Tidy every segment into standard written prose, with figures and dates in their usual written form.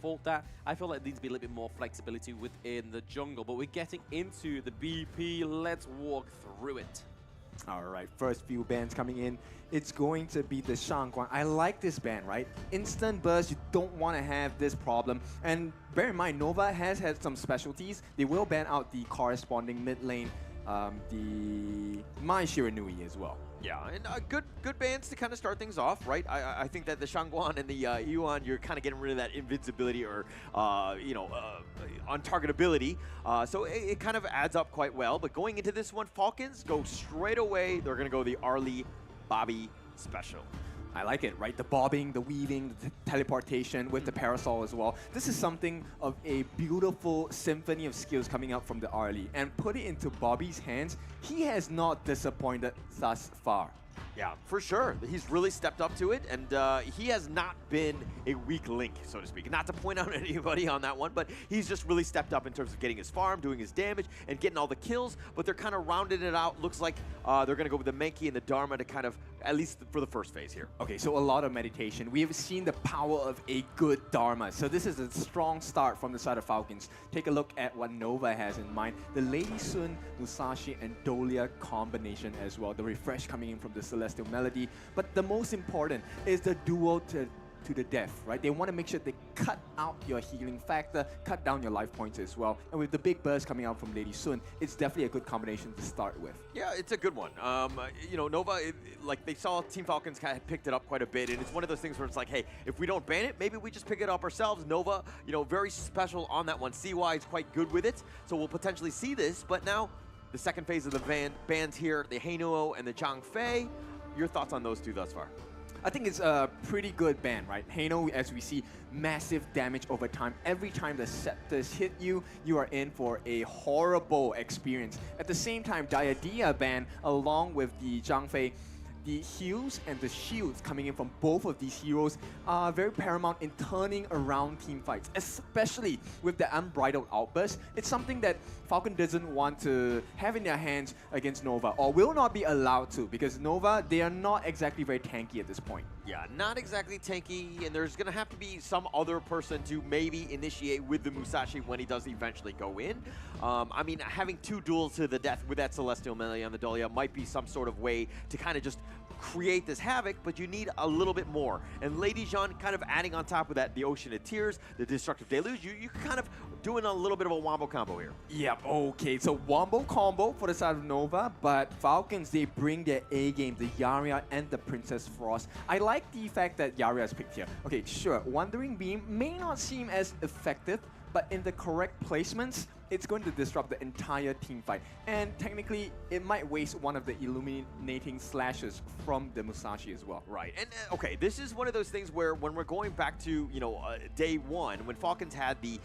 fault that. I feel like there needs to be a little bit more flexibility within the jungle, but we're getting into the BP. Let's walk through it. All right, first few bans coming in. It's going to be the Shangguan. I like this ban, right? Instant burst, you don't want to have this problem. And bear in mind, Nova has had some specialties. They will ban out the corresponding mid lane, the Mai Shiranui as well. Yeah, and good bans to kind of start things off, right? I think that the Shangguan and the Yuan, you're kind of getting rid of that invincibility or, untargetability. So it kind of adds up quite well. But going into this one, Falcons go straight away. They're going to go the Arlie Bobby special. I like it, right? The bobbing, the weaving, the teleportation with the parasol as well. This is something of a beautiful symphony of skills coming out from the Arlie. And put it into Bobby's hands, he has not disappointed thus far. Yeah, for sure. He's really stepped up to it, and he has not been a weak link, so to speak. Not to point out anybody on that one, but he's just really stepped up in terms of getting his farm, doing his damage, and getting all the kills, but they're kind of rounding it out. Looks like they're going to go with the Menki and the Dharma to kind of, at least for the first phase here. Okay, so a lot of meditation. We have seen the power of a good Dharma. So this is a strong start from the side of Falcons. Take a look at what Nova has in mind. The Lady Sun, Musashi, and Dolia combination as well. The refresh coming in from the Celestial Melody. But the most important is the duo to the death, right? They want to make sure they cut out your healing factor, cut down your life points as well. And with the big burst coming out from Lady Sun, it's definitely a good combination to start with. Yeah, it's a good one. Nova, like they saw Team Falcons kind of picked it up quite a bit, and it's one of those things where it's like, hey, if we don't ban it, maybe we just pick it up ourselves. Nova, very special on that one. CY is quite good with it, so we'll potentially see this. But now, the second phase of the bans here, the Heinuo and the Zhang Fei. Your thoughts on those two thus far? I think it's a pretty good ban, right? Heino, as we see, massive damage over time. Every time the scepters hit you, you are in for a horrible experience. At the same time, Diadea ban, along with the Zhang Fei, the heals and the shields coming in from both of these heroes are very paramount in turning around team fights, especially with the unbridled outburst. It's something that Falcon doesn't want to have in their hands against Nova, or will not be allowed to, because Nova, they are not exactly very tanky at this point. Yeah, not exactly tanky, and there's going to have to be some other person to maybe initiate with the Musashi when he does eventually go in. I mean, having two duels to the death with that Celestial Melee on the Dolia might be some sort of way to kind of just create this havoc, but you need a little bit more. And Lady Jean kind of adding on top of that the Ocean of Tears, the Destructive Deluge, you kind of doing a little bit of a wombo combo here. Yep, okay, so wombo combo for the side of Nova, but Falcons, they bring their A game, the Yarria and the Princess Frost. I like the fact that Yarria is picked here. Okay, sure, Wandering Beam may not seem as effective, but in the correct placements, it's going to disrupt the entire team fight. And technically, it might waste one of the illuminating slashes from the Musashi as well. Right, and okay, this is one of those things where when we're going back to, day one, when Falcons had the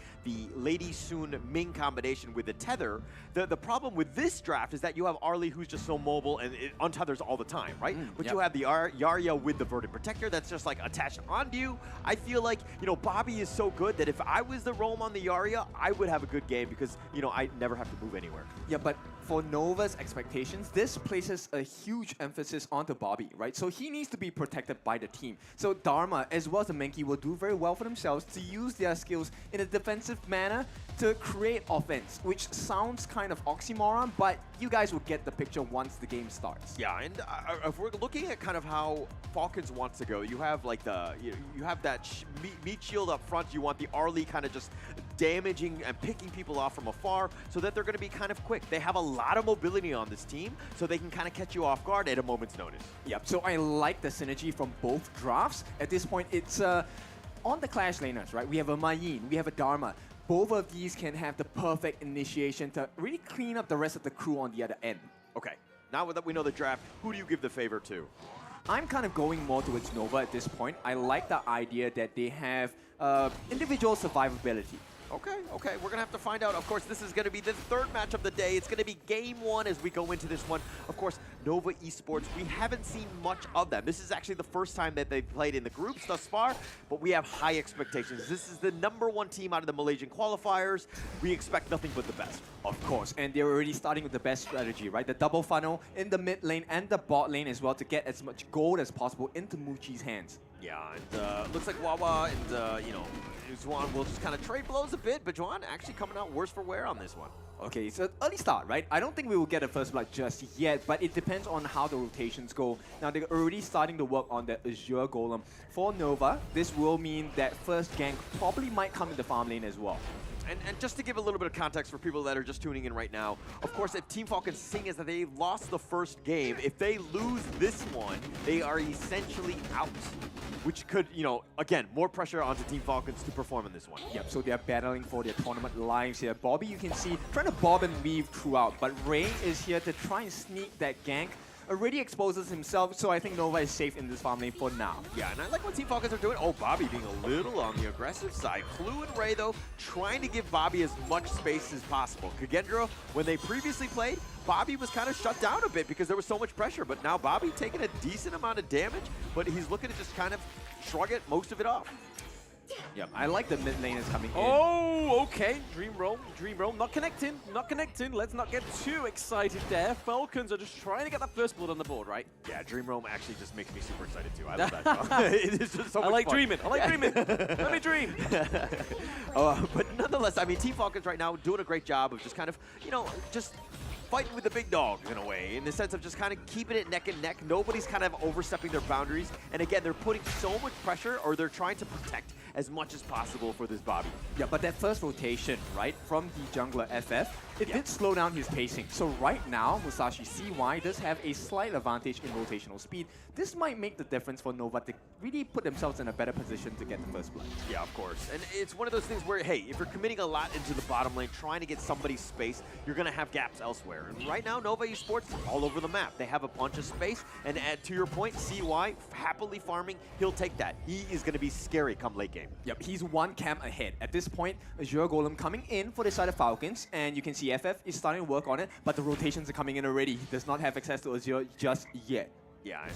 Lady Sun Ming combination with the tether, the problem with this draft is that you have Arlie who's just so mobile and it untethers all the time, right? But you have the Yarria with the Verdant Protector that's just like attached onto you. I feel like, Bobby is so good that if I was the roam on the Yarria, I would have a good game because I never have to move anywhere. Yeah, but for Nova's expectations, this places a huge emphasis onto Bobby, right? So he needs to be protected by the team. So Dharma, as well as the Menki, will do very well for themselves to use their skills in a defensive manner to create offense, which sounds kind of oxymoron, but you guys will get the picture once the game starts. Yeah, and if we're looking at kind of how Falcons wants to go, you have like you have that meat shield up front. You want the Arlie kind of just damaging and picking people off from afar so that they're going to be kind of quick. They have a lot of mobility on this team, so they can kind of catch you off guard at a moment's notice. Yep, so I like the synergy from both drafts. At this point, it's on the Clash laners, right? We have a Mayin, we have a Dharma. Both of these can have the perfect initiation to really clean up the rest of the crew on the other end. Okay, now that we know the draft, who do you give the favor to? I'm kind of going more towards Nova at this point. I like the idea that they have individual survivability. Okay, we're going to have to find out. Of course, this is going to be the third match of the day. It's going to be game one as we go into this one. Of course, Nova Esports, we haven't seen much of them. This is actually the first time that they've played in the groups thus far, but we have high expectations. This is the #1 team out of the Malaysian qualifiers. We expect nothing but the best. Of course, and they're already starting with the best strategy, right? The double funnel in the mid lane and the bot lane as well to get as much gold as possible into Muchi's hands. Yeah, and looks like Wawa and, Juan will just kind of trade blows a bit, but Juan actually coming out worse for wear on this one. Okay, so early start, right? I don't think we will get a first blood just yet, but it depends on how the rotations go. Now, they're already starting to work on the Azure Golem. For Nova, this will mean that first gank probably might come in the farm lane as well. And just to give a little bit of context for people that are just tuning in right now, of course, if Team FALCONS' thing is that they lost the first game, if they lose this one, they are essentially out. Which could, you know, again, more pressure onto Team FALCONS to perform in this one. Yep, so they're battling for their tournament lives here. Bobby, you can see, trying to bob and weave throughout, but Ray is here to try and sneak that gank. Already exposes himself, so I think Nova is safe in this farm lane for now. Yeah, and I like what Team FALCONS are doing. Oh, Bobby being a little on the aggressive side. Clue and Ray, though, trying to give Bobby as much space as possible. Kagendra, when they previously played, Bobby was kind of shut down a bit because there was so much pressure, but now Bobby taking a decent amount of damage, but he's looking to just kind of shrug it, most of it off. Yep, I like the mid lane is coming in. Oh, okay. Dream roll. Not connecting. Let's not get too excited there. Falcons are just trying to get that first blood on the board, right? Yeah, Dream Roam actually just makes me super excited too. I love that. It is just so much fun. Dreaming. I like dreaming. Let me dream. But nonetheless, I mean, Team FALCONS right now doing a great job of just kind of, you know, just fighting with the big dogs in a way, in the sense of just kind of keeping it neck and neck. Nobody's kind of overstepping their boundaries. And again, they're putting so much pressure, or they're trying to protect as much as possible for this Bobby. Yeah, but that first rotation, right, from the jungler FF, it did slow down his pacing. So right now, Musashi CY does have a slight advantage in rotational speed. This might make the difference for Nova to really put themselves in a better position to get the first blood. Yeah, of course. And it's one of those things where, hey, if you're committing a lot into the bottom lane, trying to get somebody's space, you're going to have gaps elsewhere. And right now, Nova Esports all over the map. They have a bunch of space. And to your point, CY happily farming, he'll take that. He is going to be scary come late game. Yep, he's one camp ahead. At this point, Azure Golem coming in for the side of Falcons, and you can see FF is starting to work on it, but the rotations are coming in already. He does not have access to Azure just yet. Yeah, and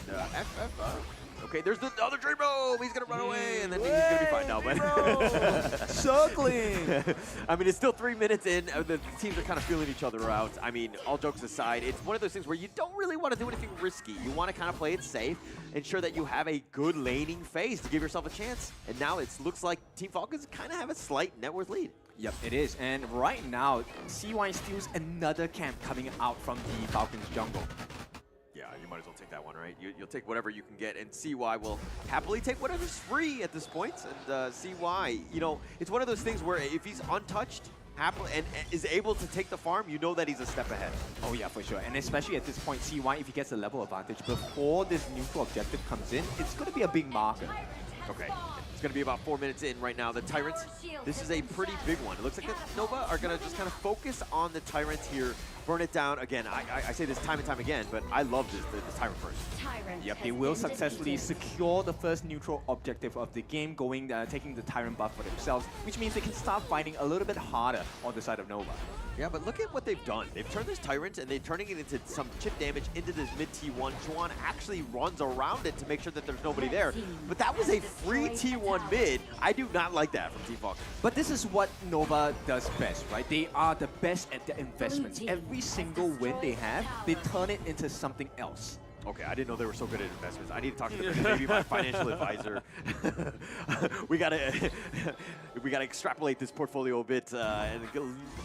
FF, okay, there's the other Dream Roam. He's going to run away, and then he's going to be fine now. But circling! I mean, it's still 3 minutes in. The teams are kind of feeling each other out. I mean, all jokes aside, it's one of those things where you don't really want to do anything risky. You want to kind of play it safe, ensure that you have a good laning phase to give yourself a chance. And now it looks like Team FALCONS kind of have a slight net worth lead. Yep, it is. And right now, CY steals another camp coming out from the Falcons jungle. Yeah, you might as well take that one, right? You'll take whatever you can get, and CY will happily take whatever's free at this point. And CY, you know, it's one of those things where if he's untouched, happily, and is able to take the farm, you know that he's a step ahead. Oh yeah, for sure. And especially at this point, CY, if he gets a level advantage before this neutral objective comes in, it's going to be a big marker. Okay. It's going to be about 4 minutes in right now. The Tyrants, this is a pretty big one. It looks like the Nova are going to just kind of focus on the Tyrants here, burn it down. Again, I say this time and time again, but I love this Tyrant first. Yep, they will successfully secure the first neutral objective of the game, taking the Tyrant buff for themselves, which means they can start fighting a little bit harder on the side of Nova. Yeah, but look at what they've done. They've turned this Tyrant, and they're turning it into some chip damage into this mid T1. Juan actually runs around it to make sure that there's nobody there. But that was a free T1 mid. I do not like that from Team FALCONS. But this is what Nova does best, right? They are the best at their investments. Every single win they have, they turn it into something else. Okay, I didn't know they were so good at investments. I need to talk to them. Maybe my financial advisor. we gotta extrapolate this portfolio a bit and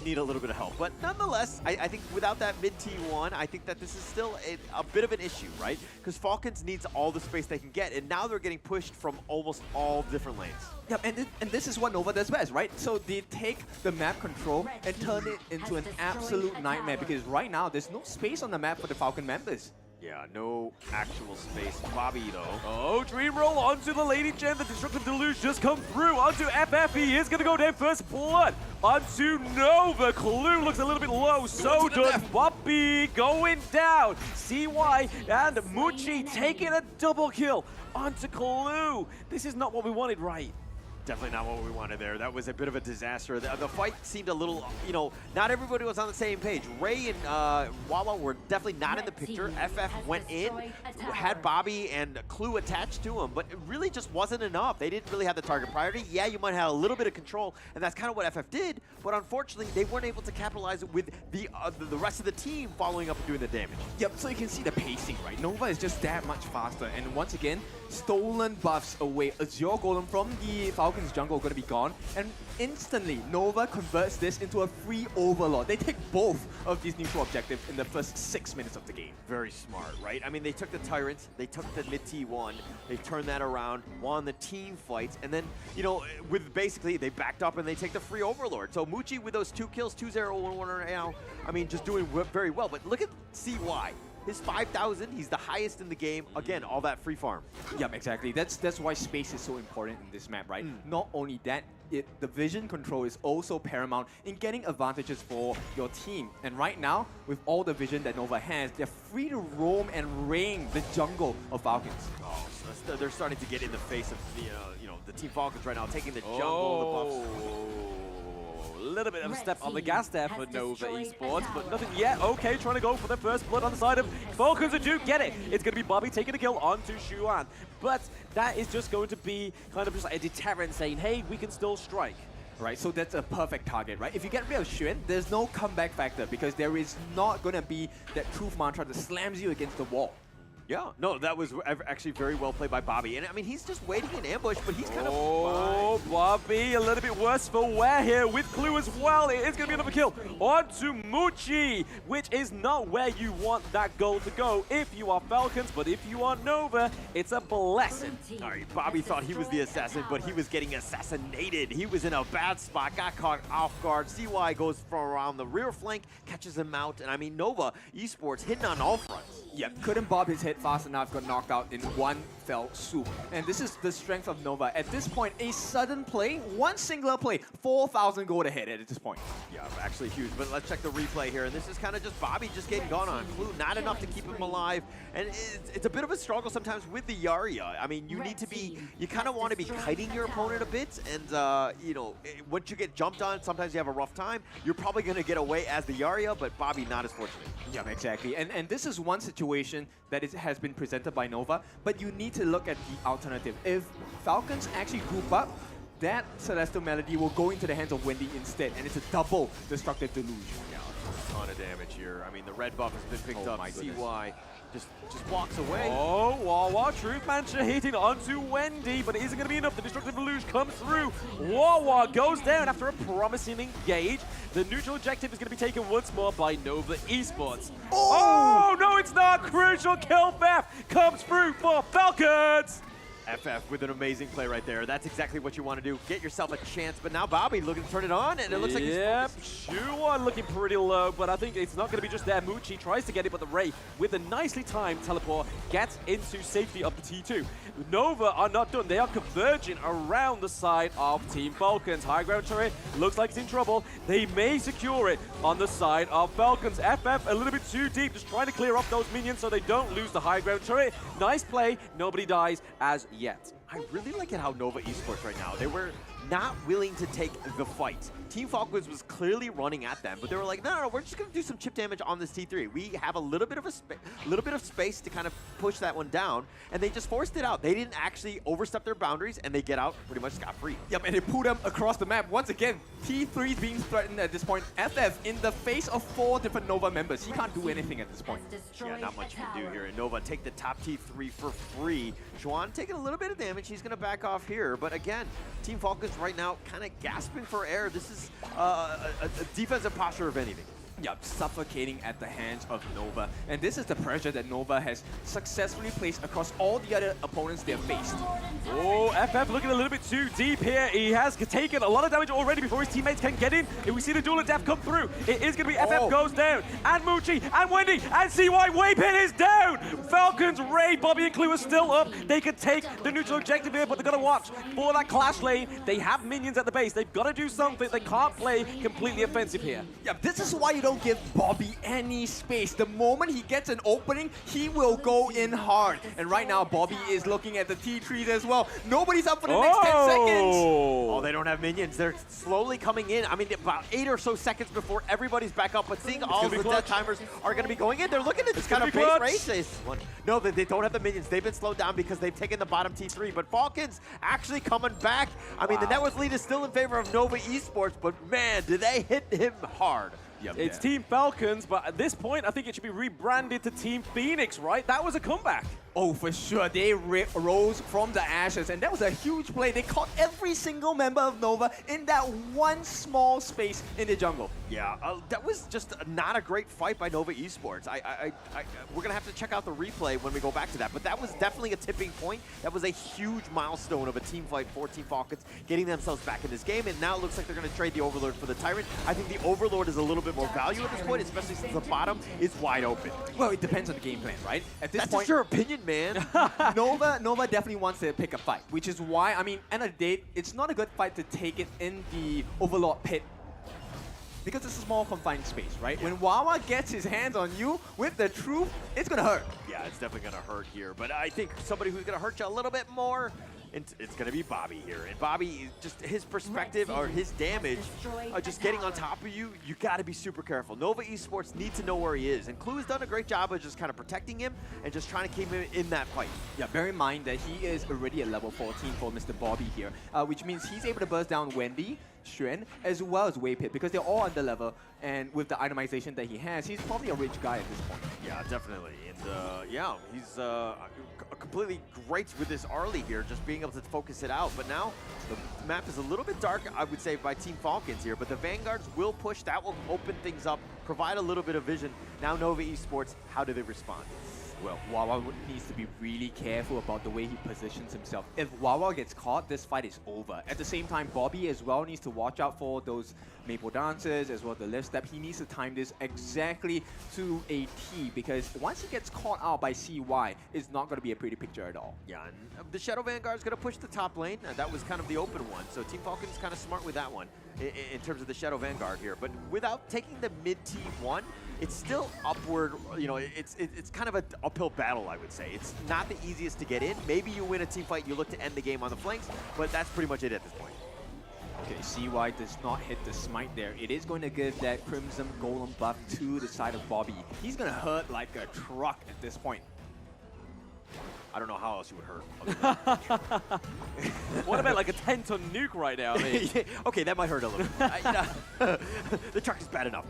need a little bit of help. But nonetheless, I think without that mid T1, I think that this is still a bit of an issue, right? Because FALCONS needs all the space they can get, and now they're getting pushed from almost all different lanes. Yep, and this is what Nova does best, right? So they take the map control and turn it into an absolute nightmare, because right now there's no space on the map for the Falcon members. Yeah, no actual space. Bobby, though. Oh, Dream Roll onto the Lady Gem. The Destructive Deluge just come through. Onto FF. He is going to go down first blood. Onto Nova. Clue looks a little bit low. So does Bobby going down. CY and Muchi taking a double kill. Onto Clue. This is not what we wanted, right? Definitely not what we wanted there. That was a bit of a disaster. The fight seemed a little, you know, not everybody was on the same page. Ray and Wawa were definitely not in the picture. FF went in, had Bobby and Clue attached to him, but it really just wasn't enough. They didn't really have the target priority. Yeah, you might have a little bit of control, and that's kind of what FF did, but unfortunately, they weren't able to capitalize with the rest of the team following up and doing the damage. Yep, so you can see the pacing, right? Nova is just that much faster, and once again, stolen buffs away. Azure Golem from the Falcon Falcons jungle going to be gone, and instantly Nova converts this into a free overlord. They take both of these neutral objectives in the first 6 minutes of the game. Very smart, right? I mean, they took the Tyrants, they took the mid T1, they turned that around, won the team fights, and then, you know, with basically, they backed up and they take the free overlord. So Muchi with those 2 kills, 2-0, 1-1 right now, I mean, just doing very well. But look at CY. His 5,000, he's the highest in the game. Again, all that free farm. Yeah, exactly. That's why space is so important in this map, right? Not only that, the vision control is also paramount in getting advantages for your team. And right now, with all the vision that Nova has, they're free to roam and rain the jungle of Falcons. Oh, so they're starting to get in the face of the, the Team Falcons right now, taking the jungle, the buffs. A little bit of a step on the gas there for Nova Esports, but nothing yet. Okay, trying to go for the first blood on the side of Falcons and do get it. It's going to be Bobby taking the kill onto Xuan, but that is just going to be kind of just like a deterrent saying, hey, we can still strike. Right, so that's a perfect target, right? If you get rid of Xuan, there's no comeback factor because there is not going to be that truth mantra that slams you against the wall. Yeah, no, that was actually very well played by Bobby. And I mean, he's just waiting in ambush, but he's kind of... Oh, Bobby, a little bit worse for wear here with Clue as well. It is going to be another kill onto Muchi, which is not where you want that goal to go if you are Falcons, but if you are Nova, it's a blessing. All right, Bobby thought he was the assassin, but he was getting assassinated. He was in a bad spot, got caught off guard. CY goes from around the rear flank, catches him out, and I mean, Nova Esports hitting on all fronts. Yeah, couldn't bob his head fast enough, got knocked out in one fell swoop. And this is the strength of Nova. At this point, a sudden play, one singular play, 4,000 gold ahead at this point. Yeah, actually huge. But let's check the replay here. And this is kind of just Bobby just getting gone on. Clue, not enough to keep him alive. And it's a bit of a struggle sometimes with the Yarya. I mean, you need to be, you kind of want to be kiting your opponent a bit. And, you know, once you get jumped on, sometimes you have a rough time. You're probably going to get away as the Yarya, but Bobby not as fortunate. Yeah, exactly. And this is one situation that has been presented by Nova, but you need to look at the alternative. If Falcons actually group up, that Celestial Melody will go into the hands of Wendy instead, and it's a double Destructive Deluge. Yeah, a ton of damage here. I mean, the red buff has been picked up. CY just walks away. Oh, Wawa, Truth Mancha hitting onto Wendy, but it isn't going to be enough. The Destructive Deluge comes through. Wawa goes down after a promising engage. The neutral objective is going to be taken once more by Nova Esports. Oh, no, it's not. Crucial kill theft comes through for Falcons. FF with an amazing play right there. That's exactly what you want to do. Get yourself a chance. But now Bobby looking to turn it on, and it looks like he's Xuan looking pretty low, but I think it's not going to be just there. Muchi tries to get it, but the Ray, with a nicely timed teleport, gets into safety of the T2. Nova are not done. They are converging around the side of Team Falcons. High ground turret looks like it's in trouble. They may secure it on the side of Falcons. FF a little bit too deep, just trying to clear off those minions so they don't lose the high ground turret. Nice play. Nobody dies as yet. I really like it how Nova Esports right now, they were not willing to take the fight. Team Falcons was clearly running at them, but they were like, no, we're just going to do some chip damage on this T3. We have a little bit of space to kind of push that one down, and they just forced it out. They didn't actually overstep their boundaries, and they get out pretty much scot-free. Yep, and they pull them across the map. Once again, T3 is being threatened at this point. FF in the face of 4 different Nova members. He can't do anything at this point. Yeah, not much you can do here. And Nova take the top T3 for free. Xuan taking a little bit of damage. He's going to back off here. But again, Team Falcons right now kind of gasping for air. This is a defensive posture of anything. Yep, suffocating at the hands of Nova. And this is the pressure that Nova has successfully placed across all the other opponents they've faced. Oh, FF looking a little bit too deep here. He has taken a lot of damage already before his teammates can get in. If we see the duel of death come through, it is going to be FF goes down. And Muchi, and Wendy, and CY Waypin is down. Falcons, Ray, Bobby, and Clue are still up. They could take the neutral objective here, but they've got to watch for that clash lane. They have minions at the base. They've got to do something. They can't play completely offensive here. Yeah, this is why you don't give Bobby any space. The moment he gets an opening, he will go in hard. And right now, Bobby is looking at the T3s as well. Nobody's up for the next 10 seconds. Oh, they don't have minions. They're slowly coming in. I mean, about 8 or so seconds before everybody's back up. But seeing all the death timers are going to be going in, they're looking at this kind of base race. This one. No, they don't have the minions. They've been slowed down because they've taken the bottom T3. But Falcons actually coming back. I mean, the net worth lead is still in favor of Nova Esports, but man, do they hit him hard. Yep. It's Team Falcons, but at this point, I think it should be rebranded to Team Phoenix, right? That was a comeback. Oh, for sure. They rose from the ashes, and that was a huge play. They caught every single member of Nova in that one small space in the jungle. Yeah, that was just not a great fight by Nova Esports. We're going to have to check out the replay when we go back to that, but that was definitely a tipping point. That was a huge milestone of a team fight for Team Falcons, getting themselves back in this game, and now it looks like they're going to trade the Overlord for the Tyrant. I think the Overlord is a little bit more value at this point, especially since the bottom is wide open. Well, it depends on the game plan, right? At this That's point, just your opinion, man. Nova definitely wants to pick a fight, which is why, I mean, end of the day, it's not a good fight to take it in the Overlord pit because it's a small confined space, right? When Wawa gets his hands on you with the truth, it's gonna hurt. Yeah, it's definitely going to hurt here, but I think somebody who's going to hurt you a little bit more, it's going to be Bobby here. And Bobby, just his perspective or his damage, just getting on top of you, you got to be super careful. Nova Esports need to know where he is, and Clue has done a great job of just kind of protecting him and just trying to keep him in that fight. Yeah, bear in mind that he is already at level 14 for Mr. Bobby here, which means he's able to burst down Wendy, Xuan, as well as Waypit, because they're all under level, and with the itemization that he has, he's probably a rich guy at this point. Yeah, definitely. And yeah, he's completely great with this early here, just being able to focus it out. But now the map is a little bit dark, I would say, by Team Falcons here, but the Vanguards will push. That will open things up, provide a little bit of vision. Now Nova Esports, how do they respond? Well, Wawa needs to be really careful about the way he positions himself. If Wawa gets caught, this fight is over. At the same time, Bobby as well needs to watch out for those maple dances as well as the lift step. He needs to time this exactly to a T, because once he gets caught out by CY, it's not going to be a pretty picture at all. Yeah, and the Shadow Vanguard is going to push the top lane. That was kind of the open one, so Team Falcon's kind of smart with that one in terms of the Shadow Vanguard here. But without taking the mid T1, it's still upward, you know, it's kind of an uphill battle, I would say. It's not the easiest to get in. Maybe you win a team fight, you look to end the game on the flanks, but that's pretty much it at this point. Okay, CY does not hit the smite there. It is going to give that Crimson Golem buff to the side of Bobby. He's going to hurt like a truck at this point. I don't know how else you would hurt. What about like a 10-ton nuke right now? I mean? Yeah, okay, that might hurt a little bit. The truck is bad enough.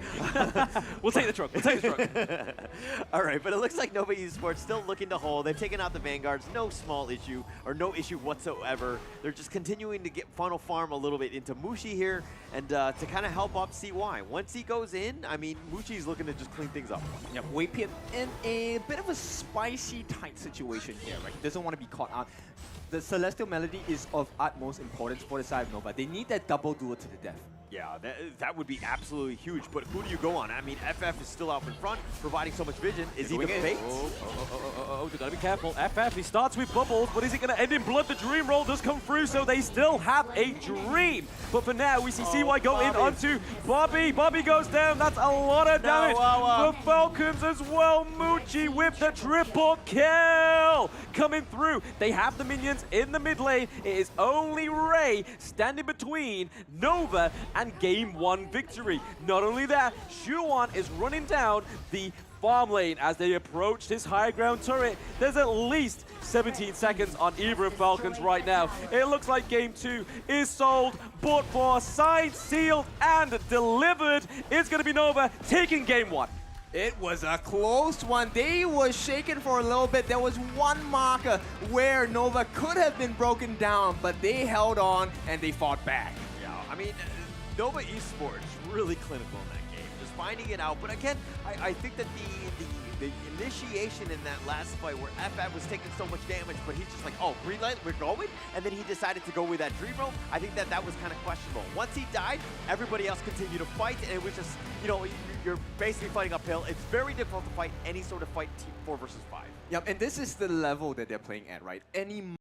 We'll take the truck. We'll take the truck. All right, but it looks like Nova Esports still looking to hold. They've taken out the Vanguards. No small issue, or no issue whatsoever. They're just continuing to get funnel farm a little bit into Mushi here, and to kind of help up CY. Once he goes in, I mean, Mushi's looking to just clean things up. Yep, Waypit in a bit of a spicy tight situation here, right? He doesn't want to be caught out. The Celestial Melody is of utmost importance for the side of Nova. They need that double duel to the death. Yeah, that would be absolutely huge, but who do you go on? I mean, FF is still out in front, providing so much vision. Is he the bait? Oh, you gotta be careful. FF, he starts with bubbles, but is he gonna end in blood? The dream roll does come through, so they still have a dream. But for now, we see CY go in onto Bobby. Bobby goes down. That's a lot of damage for Falcons as well. Muchi with the triple kill coming through. They have the minions in the mid lane. It is only Ray standing between Nova and Game 1 victory. Not only that, Xuan is running down the farm lane as they approach this high ground turret. There's at least 17 seconds on either of Falcons right now. It looks like Game 2 is sold, bought for, signed, sealed, and delivered. It's going to be Nova taking Game 1. It was a close one. They were shaken for a little bit. There was one marker where Nova could have been broken down, but they held on and they fought back. Yeah, I mean, Nova Esports really clinical in that game, just finding it out. But again, I think that the initiation in that last fight where FF was taking so much damage, but he's just like, oh, green light, we're going? And then he decided to go with that dream roll. I think that was kind of questionable. Once he died, everybody else continued to fight, and it was just, you know, you're basically fighting uphill. It's very difficult to fight any sort of fight 4 versus 5. Yep, and this is the level that they're playing at, right? Any